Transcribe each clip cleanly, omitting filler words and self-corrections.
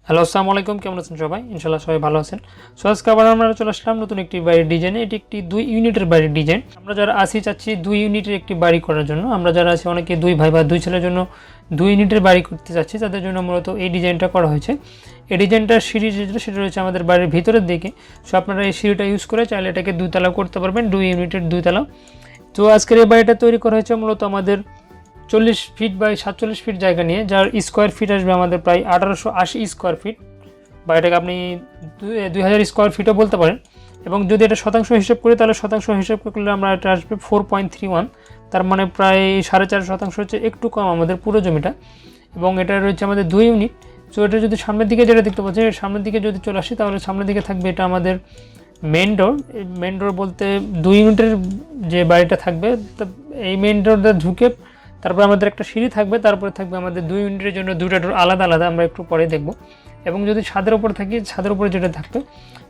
Hello, আসসালামু আলাইকুম। কেমন আছেন সবাই? ইনশাআল্লাহ সবাই ভালো আছেন। সো আজকে আবার আমরা চলে আসলাম নতুন একটি বাড়ির ডিজাইনে। এটি একটি 2 ইউনিটের বাড়ির ডিজাইন। আমরা যারা আছি চাচ্ছি 2 ইউনিটের একটি বাড়ি করার জন্য। আমরা যারা আছি অনেকে 2 ভাই বা 2 ছেলের জন্য 2 ইউনিটের বাড়ি করতে চাচ্ছি, তাদের জন্য মূলত এই ডিজাইনটা করা হয়েছে। এই ডিজাইনটার সিঁড়ি যেটা সেটা রয়েছে আমাদের বাড়ির ভিতরের দিকে। সো আপনারা এই সিঁড়িটা ইউজ করে চাইলে এটাকে 2 তলা করতে পারবেন, 2 ইউনিটের 2 তলা। তো আজকের এই বাড়িটা তৈরি করা হয়েছে মূলত আমাদের 40 ফিট বাই 47 ফিট জায়গা নিয়ে, যার স্কোয়ার ফিট আসবে আমাদের প্রায় 1880 স্কোয়ার ফিট, বা এটাকে আপনি 2000 স্কোয়ার ফিটও বলতে পারেন। এবং যদি এটা শতাংশ হিসেব করি তাহলে শতাংশ হিসেব করলে আমরা এটা আসবে 4.31, তার মানে প্রায় 4.5% হচ্ছে, একটু কম আমাদের পুরো জমিটা। এবং এটা রয়েছে আমাদের 2 ইউনিট। সো এটা যদি সামনের দিকে যেটা দেখতে পাচ্ছি, সামনের দিকে যদি চলে আসি তাহলে সামনের দিকে থাকবে এটা আমাদের মেন ডোর। মেন ডোর বলতে 2 ইউনিটের যে বাড়িটা থাকবে, এই মেন ডোরটা ঢুকে তারপর আমাদের একটা সিঁড়ি থাকবে, তারপরে থাকবে আমাদের 2 ইউনিটের জন্য 2টা ডোর আলাদা আলাদা, আমরা একটু পরে দেখব। এবং যদি ছাদের উপর থাকি, ছাদের উপরে যেটা থাকবে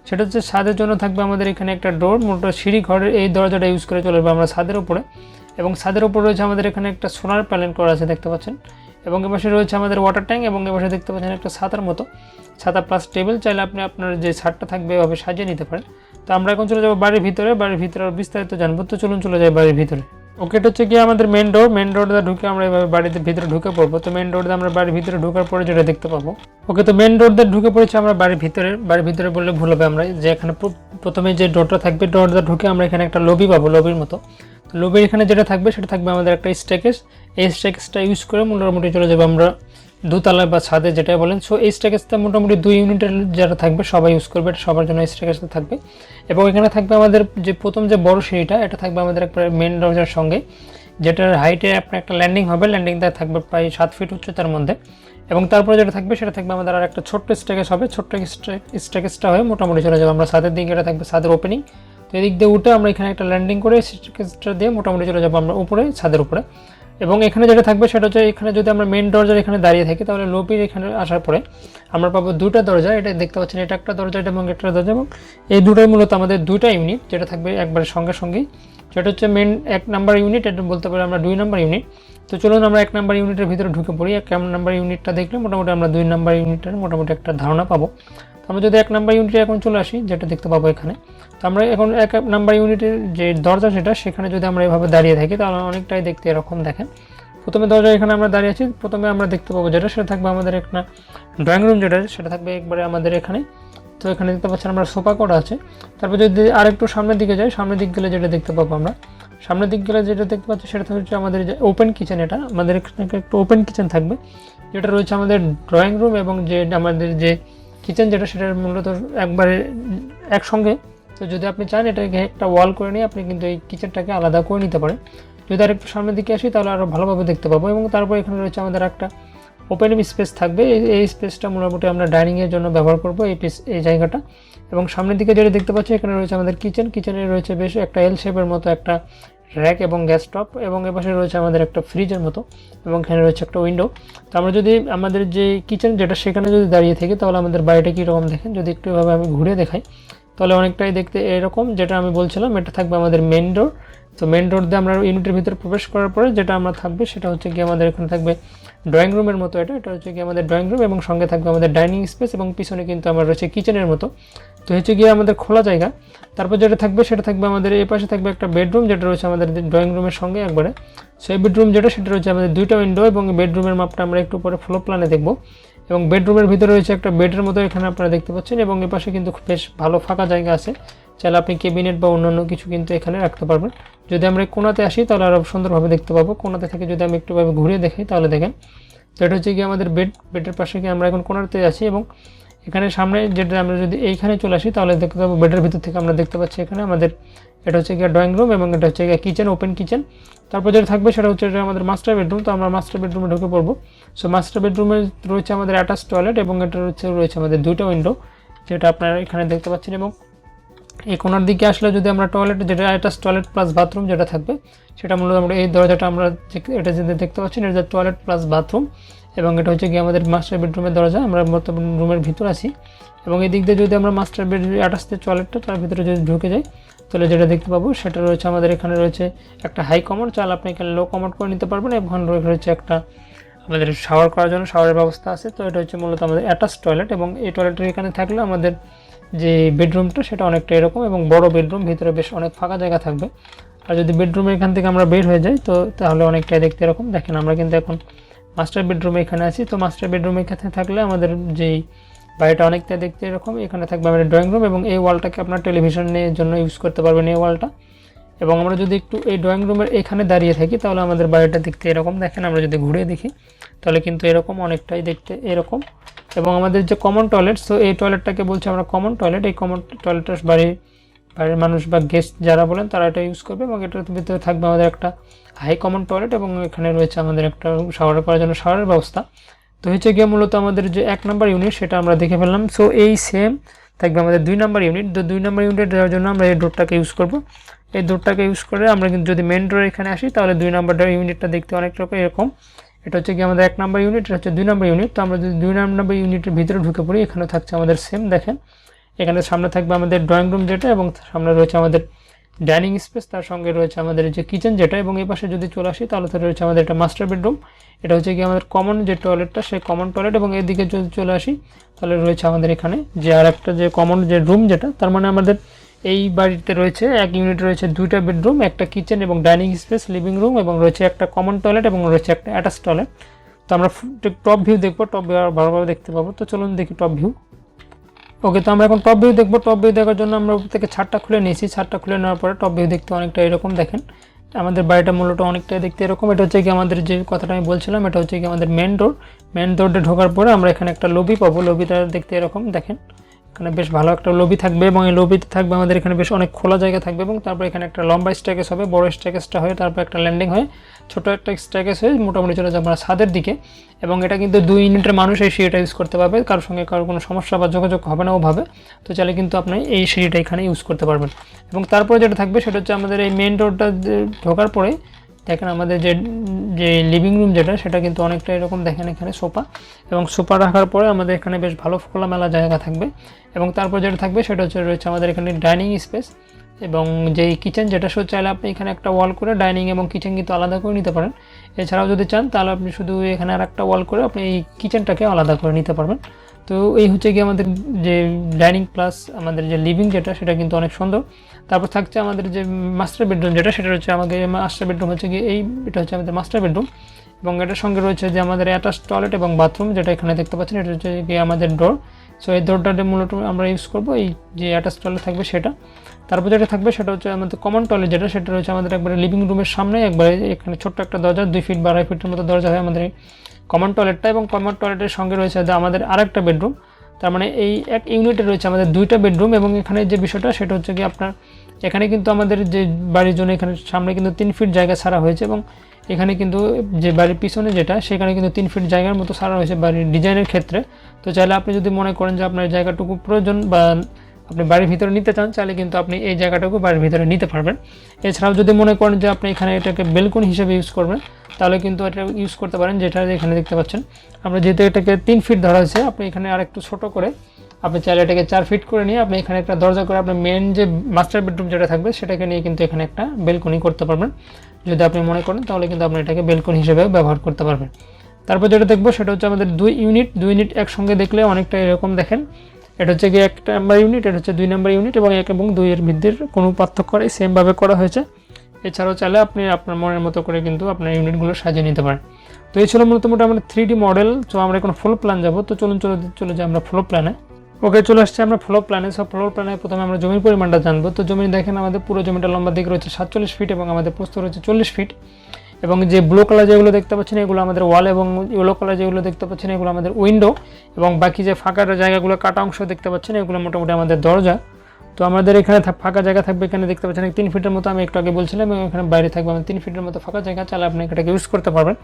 সেটা হচ্ছে ছাদের জন্য থাকবে আমাদের এখানে একটা ডোর, মোটর সিঁড়ি ঘরের এই দরজাটা ইউজ করে চলে যাবো আমরা ছাদের উপরে। এবং ছাদের উপর রয়েছে আমাদের এখানে একটা সোলার প্যানেল করা আছে, দেখতে পাচ্ছেন। এবং এপাশে রয়েছে আমাদের ওয়াটার ট্যাঙ্ক, এবং এপাশে দেখতে পাচ্ছেন একটা ছাতার মতো, ছাতা প্লাস টেবিল। চাইলে আপনি আপনার যে ছাদটা থাকবে এভাবে সাজিয়ে নিতে পারেন। তো আমরা এখন চলে যাবো বাড়ির ভিতরে। বাড়ির ভিতরে বিস্তারিত জানবো, তো চলুন চলে যাই বাড়ির ভিতরে। ওকে, এটা হচ্ছে গিয়ে আমাদের মেন ডোর। মেন ডোর দিয়ে ঢুকে আমরা এভাবে বাড়িতে ভিতরে ঢুকে পড়বো। তো মেন ডোর দিয়ে আমরা বাড়ির ভিতরে ঢোকার পরে যেটা দেখতে পাবো, ওকে, তো মেন ডোর দিয়ে ঢুকে পড়েছি আমরা বাড়ির ভিতরে। বাড়ির ভিতরে বললে ভুল হবে, আমরা যে এখানে প্রথমে যে ডোরটা থাকবে, ডোর দিয়ে ঢুকে আমরা এখানে একটা লবি পাবো, লবির মতো। তো লবির এখানে যেটা থাকবে সেটা থাকবে আমাদের একটা স্ট্যাকেজ। এই স্ট্যাকেজটা ইউজ করে মোটামুটি চলে যাবে আমরা দোতলায় বা ছাদে, যেটা বলেন। সো এই স্ট্যাকেজটা মোটামুটি 2 ইউনিটের যারা থাকবে সবাই ইউজ করবে, এটা সবার জন্য এই স্ট্যাকেজটা থাকবে। এবং এখানে থাকবে আমাদের যে প্রথম যে বড় সিঁড়িটা, এটা থাকবে আমাদের একটা মেন দরজার সঙ্গে, যেটার হাইটে আপনার একটা ল্যান্ডিং হবে। ল্যান্ডিংটা থাকবে প্রায় 7 ফিট উচ্চতার মধ্যে। এবং তারপরে যেটা থাকবে সেটা থাকবে আমাদের আর একটা ছোট্ট স্ট্যাকেজ হবে। ছোট্ট স্ট্যাকেজটা হয়ে মোটামুটি চলে যাবে আমরা ছাদের দিকে। এটা থাকবে ছাদের ওপেনিং। তো এদিক দিয়ে উঠে আমরা এখানে একটা ল্যান্ডিং করে স্ট্যাকেজটা দিয়ে মোটামুটি চলে যাবো আমরা উপরে, ছাদের উপরে। এবং এখানে যেটা থাকবে সেটা হচ্ছে, এখানে যদি আমরা মেন দরজার এখানে দাঁড়িয়ে থাকি তাহলে লবির এখানে আসার পরে আমরা পাবো 2টা দরজা। এটা দেখতে পাচ্ছেন, এটা একটা দরজা এবং একটা দরজা। এবং এই দুটোই মূলত আমাদের 2টা ইউনিট, যেটা থাকবে একবারে সঙ্গে সঙ্গেই। যেটা হচ্ছে মেন 1 নাম্বার ইউনিট, এটা বলতে পারি আমরা 2 নাম্বার ইউনিট। তো চলুন আমরা 1 নাম্বার ইউনিটের ভিতরে ঢুকে পড়ি। 1 নাম্বার ইউনিটটা দেখলে মোটামুটি আমরা 2 নাম্বার ইউনিটের মোটামুটি একটা ধারণা পাবো। আমরা যদি 1 নাম্বার ইউনিটে এখন চলে আসি, যেটা দেখতে পাবো এখানে, তো আমরা এখন 1 নাম্বার ইউনিটের যে দরজা সেখানে যদি আমরা এভাবে দাঁড়িয়ে থাকি তাহলে অনেকটাই দেখতে এরকম দেখেন। প্রথমে দরজা এখানে আমরা দাঁড়িয়ে আছি, প্রথমে আমরা দেখতে পাবো যেটা সেটা থাকবে আমাদের একটা ড্রয়িং রুম, যেটা সেটা থাকবে একবারে আমাদের এখানে। তো এখানে দেখতে পাচ্ছেন আমরা সোফা করা আছে। তারপর যদি আরেকটু সামনের দিকে যাই, সামনের দিক গেলে যেটা দেখতে পাবো আমরা, সামনের দিক গেলে যেটা দেখতে পাচ্ছি সেটা হচ্ছে আমাদের যে ওপেন কিচেন। এটা আমাদের এখানে একটা ওপেন কিচেন থাকবে, যেটা রয়েছে আমাদের ড্রয়িং রুম এবং যে আমাদের যে কিচেন, যেটা সেটা মূলত একবারে একসঙ্গে। তো যদি আপনি চান এটাকে একটা ওয়াল করে নিয়ে আপনি কিন্তু এই কিচেনটাকে আলাদা করে নিতে পারেন। যদি আর একটু সামনের দিকে আসি তাহলে আরও ভালোভাবে দেখতে পাবো। এবং তারপর এখানে রয়েছে আমাদের একটা ওপেন স্পেস থাকবে। এই স্পেসটা মোটামুটি আমরা ডাইনিংয়ের জন্য ব্যবহার করবো, এই জায়গাটা। এবং সামনের দিকে যেটা দেখতে পাচ্ছি এখানে রয়েছে আমাদের কিচেনে রয়েছে বেশ একটা এল শেপের মতো একটা র্যাক এবং গ্যাস টপ। এবং এপাশে রয়েছে আমাদের একটা ফ্রিজের মতো, এবং এখানে রয়েছে একটা উইন্ডো। তো আমরা যদি আমাদের যে কিচেন যেটা সেখানে যদি দাঁড়িয়ে থাকি তাহলে আমাদের বাড়িটা কীরকম দেখেন, যদি একটু এভাবে আমি ঘুরে দেখাই তাহলে অনেকটাই দেখতে এরকম, যেটা আমি বলছিলাম। এটা থাকবে আমাদের মেন ডোর। তো মেন ডোর দিয়ে আমরা ইউনিটের ভিতরে প্রবেশ করার পরে যেটা আমরা থাকবে সেটা হচ্ছে কি আমাদের এখানে থাকবে ড্রয়িং রুমের মতো। এটা হচ্ছে কি আমাদের ড্রয়িং রুম, এবং সঙ্গে থাকবে আমাদের ডাইনিং স্পেস, এবং পিছনে কিন্তু আমার রয়েছে কিচেনের মতো। তো হচ্ছে গিয়ে আমাদের খোলা জায়গা। তারপর যেটা থাকবে সেটা থাকবে আমাদের এই পাশে থাকবে একটা বেডরুম, যেটা রয়েছে আমাদের ড্রয়িং রুমের সঙ্গে একবারে। সেই বেডরুম যেটা সেটা রয়েছে আমাদের 2টা উইন্ডো, এবং বেডরুমের মাপটা আমরা একটু পরে ফ্লোর প্ল্যানে দেখবো। এবং বেডরুমের ভিতরে রয়েছে একটা বেডের মতো, এখানে আপনারা দেখতে পাচ্ছেন। এবং এ পাশে কিন্তু বেশ ভালো ফাঁকা জায়গা আছে, চাইলে আপনি ক্যাবিনেট বা অন্যান্য কিছু কিন্তু এখানে রাখতে পারবেন। যদি আমরা কোণাতে আসি তাহলে আরও সুন্দরভাবে দেখতে পাবো। কোণাতে থেকে যদি আমি একটুভাবে ঘুরিয়ে দেখাই তাহলে দেখেন, তো এটা হচ্ছে কি আমাদের বেডের পাশে কি আমরা এখন কোণাতে আছি। এবং এখানে সামনে যেটা আমরা যদি এইখানে চলে আসি তাহলে দেখতে পাবো বেডের ভিতর থেকে আমরা দেখতে পাচ্ছি এখানে আমাদের এটা হচ্ছে গিয়ে ড্রয়িং রুম, এবং এটা হচ্ছে গিয়ে কিচেন, ওপেন কিচেন। তারপর যেটা থাকবে সেটা হচ্ছে আমাদের মাস্টার বেডরুম। তো আমরা মাস্টার বেডরুমে ঢুকে পড়বো। সো মাস্টার বেডরুমে রয়েছে আমাদের অ্যাটাচ টয়লেট, এবং এটা রয়েছে আমাদের 2টা উইন্ডো, যেটা আপনারা এখানে দেখতে পাচ্ছেন। এবং এই কোণার দিকে আসলে যদি আমরা টয়লেট, যেটা অ্যাটাচ টয়লেট প্লাস বাথরুম যেটা থাকবে সেটা মূলত আমরা এই দরজাটা আমরা এটা যেটা দেখতে পাচ্ছি এটা টয়লেট প্লাস বাথরুম। এবং এটা হচ্ছে গিয়ে আমাদের মাস্টার বেডরুমের দরজা। আমরা বর্তমান রুমের ভিতর আছি, এবং এই দিক দিয়ে যদি আমরা মাস্টার বেডরুম অ্যাটাচ টয়লেটটা তার ভিতরে যদি ঢুকে যাই তাহলে যেটা দেখতে পাবো সেটা রয়েছে আমাদের এখানে রয়েছে একটা হাই কমোড। চাইলে আপনি এখানে লো কমোড করে নিতে পারবেন। এবং রয়েছে একটা আমাদের শাওয়ার করার জন্য শাওয়ারের ব্যবস্থা আছে। তো এটা হচ্ছে মূলত আমাদের অ্যাটাচ টয়লেট, এবং এই টয়লেটের এখানে থাকলে আমাদের যে বেডরুমটা সেটা অনেকটা এরকম, এবং বড় বেডরুম, ভিতরে বেশ অনেক ফাঁকা জায়গা থাকবে। আর যদি বেডরুমের এখান থেকে আমরা বের হয়ে যাই তো তাহলে অনেকটাই দেখতে এরকম। দেখেন আমরা কিন্তু এখন মাস্টার বেডরুমে এখানে আছি। তো মাস্টার বেডরুমে এখানে থাকলে আমাদের যেই বাড়িটা অনেকটা দেখতে এরকম। এখানে থাকবে আমাদের ড্রয়িং রুম, এবং এই ওয়ালটাকে আপনার টেলিভিশনের জন্য ইউজ করতে পারবেন এই ওয়ালটা। এবং আমরা যদি একটু এই ড্রয়িং রুমের এখানে দাঁড়িয়ে থাকি তাহলে আমাদের বাড়িটা দেখতে এরকম। দেখেন আমরা যদি ঘুরে দেখি তাহলে কিন্তু এরকম অনেকটাই দেখতে এরকম। এবং আমাদের যে কমন টয়লেট, তো এই টয়লেটটাকে বলছি আমরা কমন টয়লেট। এই কমন টয়লেটটা বাড়ির মানুষ বা গেস্ট যারা বলেন তারা এটা ইউজ করবে, এবং এটার ভিতরে থাকবে আমাদের একটা হাই কমন টয়লেট, এবং এখানে রয়েছে আমাদের একটা শাওয়ার করার জন্য শাওয়ারের ব্যবস্থা। তো হচ্ছে গিয়ে মূলত আমাদের যে 1 নম্বর ইউনিট সেটা আমরা দেখে ফেললাম। সো এই সেম থাকবে আমাদের 2 নম্বর ইউনিট। তো 2 নম্বর ইউনিট দেওয়ার জন্য আমরা এই ডোরটাকে ইউজ করব। এই ডোরটাকে ইউজ করে আমরা কিন্তু যদি মেন ডোর এখানে আসি তাহলে 2 নম্বর ইউনিটটা দেখতে অনেক রকম এরকম। এটা হচ্ছে কি আমাদের 1 নম্বর ইউনিট, এটা হচ্ছে 2 নম্বর ইউনিট। তো আমরা যদি 2 নম্বর ইউনিটের ভিতরে ঢুকে পড়ি, এখানে থাকছে আমাদের সেম। দেখেন এখানে সামনে থাকবে আমাদের ড্রয়িং রুম যেটা, এবং সামনে রয়েছে আমাদের ডাইনিং স্পেস, তার সঙ্গে রয়েছে আমাদের যে কিচেন যেটা, এবং এই পাশে যদি চলে আসি তাহলে তো রয়েছে আমাদের একটা মাস্টার বেডরুম। এটা হচ্ছে কি আমাদের কমন যে টয়লেটটা, সেই কমন টয়লেট। এবং এদিকে যদি চলে আসি তাহলে রয়েছে আমাদের এখানে যে আর একটা যে কমন যে রুম যেটা, তার মানে আমাদের এই বাড়িতে রয়েছে 1 ইউনিট রয়েছে 2টা বেডরুম, একটা কিচেন এবং ডাইনিং স্পেস, লিভিং রুম, এবং রয়েছে একটা কমন টয়লেট, এবং রয়েছে একটা অ্যাটাচ টয়লেট। তো আমরা টপ ভিউ দেখবো, টপ ভিউ আর ভালোভাবে দেখতে পাবো। তো চলুন দেখি টপ ভিউ। ওকে, তো আমরা এখন টপ ভিউ দেখবো। টপ ভিউ দেখার জন্য আমরা উপর থেকে ছাদটা খুলে নিয়েছি। ছাদটা খুলে নেওয়ার পরে টপ ভিউ দেখতে অনেকটা এরকম। দেখেন আমাদের বাড়িটা মূলত অনেকটাই দেখতে এরকম। এটা হচ্ছে কি আমাদের যে কথাটা আমি বলছিলাম, এটা হচ্ছে কি আমাদের মেন ডোর। মেন ডোরটা ঢোকার পরে আমরা এখানে একটা লবি পাবো। লবিটা দেখতে এরকম। দেখেন এখানে বেশ ভালো একটা লবি থাকবে, এবং এই লবিতে থাকবে আমাদের এখানে বেশ অনেক খোলা জায়গা থাকবে, এবং তারপর এখানে একটা লম্বা স্ট্যাকেস হবে, বড় স্ট্যাকেসটা হয়ে তারপর একটা ল্যান্ডিং হয়ে ছোট একটা স্ট্যাকেস হয়ে মোটামুটি চলে যাবে আমরা ছাদের দিকে। এবং এটা কিন্তু 2 ইউনিটের মানুষ এই সিঁড়িটা ইউজ করতে পারবে, কারোর সঙ্গে কারোর কোনো সমস্যা বা যোগাযোগ হবে না ওভাবে। তো চাইলে কিন্তু আপনি এই সিঁড়িটা এখানে ইউজ করতে পারবেন। এবং তারপরে যেটা থাকবে সেটা হচ্ছে আমাদের এই মেন ডোরটা ঢোকার পরে দেখেন আমাদের যে যে লিভিং রুম যেটা, সেটা কিন্তু অনেকটা এরকম। দেখেন এখানে সোফা, এবং সোফা রাখার পরে আমাদের এখানে বেশ ভালো খোলামেলা জায়গা থাকবে। এবং তারপর যেটা থাকবে সেটা হচ্ছে রয়েছে আমাদের এখানে ডাইনিং স্পেস, এবং যেই কিচেন যেটা সে চাইলে আপনি এখানে একটা ওয়াল করে ডাইনিং এবং কিচেন কিন্তু আলাদা করে নিতে পারেন। এছাড়াও যদি চান তাহলে আপনি শুধু এখানে আর একটা ওয়াল করে আপনি এই কিচেনটাকে আলাদা করে নিতে পারবেন। তো এই হচ্ছে কি আমাদের যে ডাইনিং প্লাস আমাদের যে লিভিং যেটা, সেটা কিন্তু অনেক সুন্দর। তারপর থাকছে আমাদের যে মাস্টার বেডরুম যেটা, সেটা হচ্ছে আমাদের মাস্টার বেডরুম হচ্ছে কি এটা হচ্ছে আমাদের মাস্টার বেডরুম, এবং এটার সঙ্গে রয়েছে যে আমাদের অ্যাটাচ টয়লেট এবং বাথরুম যেটা এখানে দেখতে পাচ্ছেন। এটা হচ্ছে কি আমাদের ডোর। সো এই ডোরটাতে মূলত আমরা ইউজ করবো এই যে অ্যাটাচ টয়লেট থাকবে সেটা। তারপর যেটা থাকবে সেটা হচ্ছে আমাদের কমন টয়লেট যেটা, সেটা রয়েছে আমাদের একবারে লিভিং রুমের সামনে, একবারে এখানে ছোট্ট একটা দরজা, 2 ফিট বা 2.5 ফিটের মতো দরজা হয় আমাদের কমন টয়লেটটা। এবং কমন টয়লেটের সঙ্গে রয়েছে আমাদের আরেকটা বেডরুম। তার মানে এই 1 ইউনিটে রয়েছে আমাদের 2টা বেডরুম। এবং এখানে যে বিষয়টা সেটা হচ্ছে কি আপনার এখানে কিন্তু আমাদের যে বাড়ির জন্য এখানে সামনে কিন্তু 3 ফিট জায়গা ছাড়া হয়েছে, এবং এখানে কিন্তু যে বাড়ির পিছনে যেটা, সেখানে কিন্তু 3 ফিট জায়গার মতো ছাড়া হয়েছে বাড়ির ডিজাইনের ক্ষেত্রে। তো চাইলে আপনি যদি মনে করেন যে আপনার জায়গাটুকু প্রয়োজন বা আপনি বাড়ির ভিতরে নিতে চান, চাইলে কিন্তু আপনি এই জায়গাটুকু বাড়ির ভিতরে নিতে পারবেন। এছাড়াও যদি মনে করেন যে আপনি এখানে এটাকে বেলকনি হিসেবে ইউজ করবেন, তাহলে কিন্তু এটা ইউজ করতে পারেন, যেটা এখানে দেখতে পাচ্ছেন। আমরা যেহেতু এটাকে 3 ফিট ধরা হয়েছে, আপনি এখানে আর একটু ছোটো করে আপনি চাইলে এটাকে 4 ফিট করে নিয়ে আপনি এখানে একটা দরজা করে আপনার মেন যে মাস্টার বেডরুম যেটা থাকবে সেটাকে নিয়ে কিন্তু এখানে একটা বেলকনি করতে পারবেন। যদি আপনি মনে করেন তাহলে কিন্তু আপনি এটাকে বেলকনি হিসেবে ব্যবহার করতে পারবেন। তারপর যেটা দেখবো সেটা হচ্ছে আমাদের 2 ইউনিট একসঙ্গে দেখলে অনেকটা এরকম। দেখেন এটা হচ্ছে কি 1 নম্বর ইউনিট, এটা হচ্ছে 2 নম্বর ইউনিট, এবং 1 এবং 2 এর মধ্যে কোনো পার্থক্য নেই, সেমভাবে করা হয়েছে। এছাড়াও চাইলে আপনি আপনার মনের মতো করে কিন্তু আপনার ইউনিটগুলো সাজিয়ে নিতে পারেন। তো এই ছিল মূলত আমাদের 3D মডেল। তো আমরা এখন ফ্লোর প্ল্যান যাবো। তো চলে যাই আমরা ফ্লোর প্ল্যানে। ওকে, চলে আসছে আমরা ফ্লোর প্ল্যানে। সব ফ্লোর প্ল্যানে প্রথমে আমরা জমির পরিমাণটা জানবো। তো জমি দেখেন আমাদের পুরো জমিটা লম্বা দিকে রয়েছে 47 ফিট, এবং আমাদের প্রস্থ রয়েছে 40 ফিট। এবং যে ব্লু কালার যেগুলো দেখতে পাচ্ছেন এগুলো আমাদের ওয়াল, এবং ইয়েলো কালার যেগুলো দেখতে পাচ্ছেন এগুলো আমাদের উইন্ডো, এবং বাকি যে ফাঁকা জায়গাগুলো কাটা অংশ দেখতে পাচ্ছেন এগুলো মোটামুটি আমাদের দরজা। তো আমাদের এখানে ফাঁকা জায়গা থাকবে, এখানে দেখতে পাচ্ছেন 3 ফিটের মতো, আমি একটু আগে বলছিলাম, এবং এখানে বাইরে থাকবে আমাদের 3 ফিটের মতো ফাঁকা জায়গা, চাইলে আপনি এটাকে ইউজ করতে পারবেন।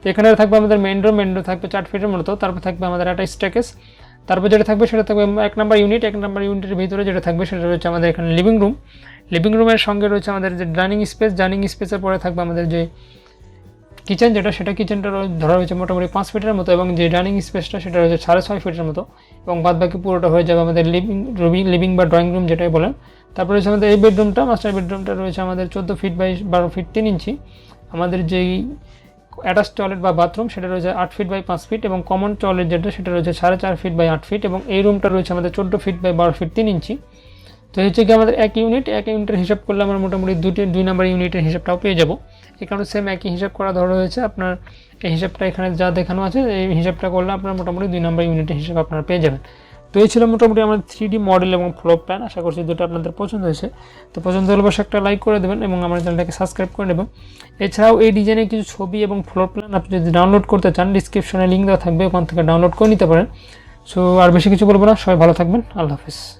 তো এখানে থাকবে আমাদের মেন ডোর থাকবে 4 ফিটের মতো। তারপর থাকবে আমাদের একটা স্ট্যাকেস। তারপর যেটা থাকবে সেটা থাকবে 1 নম্বর ইউনিট। 1 নম্বর ইউনিটের ভিতরে যেটা থাকবে সেটা রয়েছে আমাদের এখানে লিভিং রুম। লিভিং রুমের সঙ্গে রয়েছে আমাদের যে ডাইনিং স্পেসের পরে থাকবে আমাদের যে কিচেন যেটা, সেটা কিচেনটা ধরা হয়েছে মোটামুটি 5 ফিটের মতো, এবং যে ডাইনিং স্পেসটা সেটা রয়েছে 6.5 ফিটের মতো, এবং বাদ বাকি পুরোটা হয়ে যাবে আমাদের লিভিং বা ড্রয়িং রুম যেটাই বলেন। তারপরে রয়েছে আমাদের এই বেডরুমটা, মাস্টার বেডরুমটা রয়েছে আমাদের 14 ফিট বাই 12 ফিট 3 ইঞ্চি। আমাদের যেই অ্যাটাচ টয়লেট বা বাথরুম সেটা রয়েছে 8 ফিট বাই 5 ফিট, এবং কমন টয়লেট যেটা সেটা রয়েছে 4.5 ফিট বাই 8 ফিট, এবং এই রুমটা রয়েছে আমাদের 14 ফিট বাই 12 ফিট 3 ইঞ্চি। তো হচ্ছে কি আমাদের এক ইউনিটের হিসাব করলে আমরা মোটামুটি 2 নাম্বার ইউনিটের হিসাবটাও পেয়ে যাব। এই কারণে সেম একই হিসাব করা ধরা হয়েছে। আপনার এই হিসাবটা এখানে যা দেখানো আছে এই হিসাবটা করলে আপনার মোটামুটি 2 নাম্বার ইউনিটের হিসাব আপনারা পেয়ে যাবেন। তো এই ছিল মোটামুটি আমাদের 3D মডেল এবং ফ্লোর প্ল্যান। আশা করছি দুটো আপনাদের পছন্দ হয়েছে। তো পছন্দ হলে অবশ্যই একটা লাইক করে দেবেন এবং আমার চ্যানেলটাকে সাবস্ক্রাইব করে নেবেন। এছাড়াও এই ডিজাইনের কিছু ছবি এবং ফ্লোর প্ল্যান আপনি যদি ডাউনলোড করতে চান, ডিসক্রিপশনে লিঙ্ক দেওয়া থাকবে, ওখান থেকে ডাউনলোড করে নিতে পারেন। সো আর বেশি কিছু বলবো না, সবাই ভালো থাকবেন, আল্লাহ হাফিজ।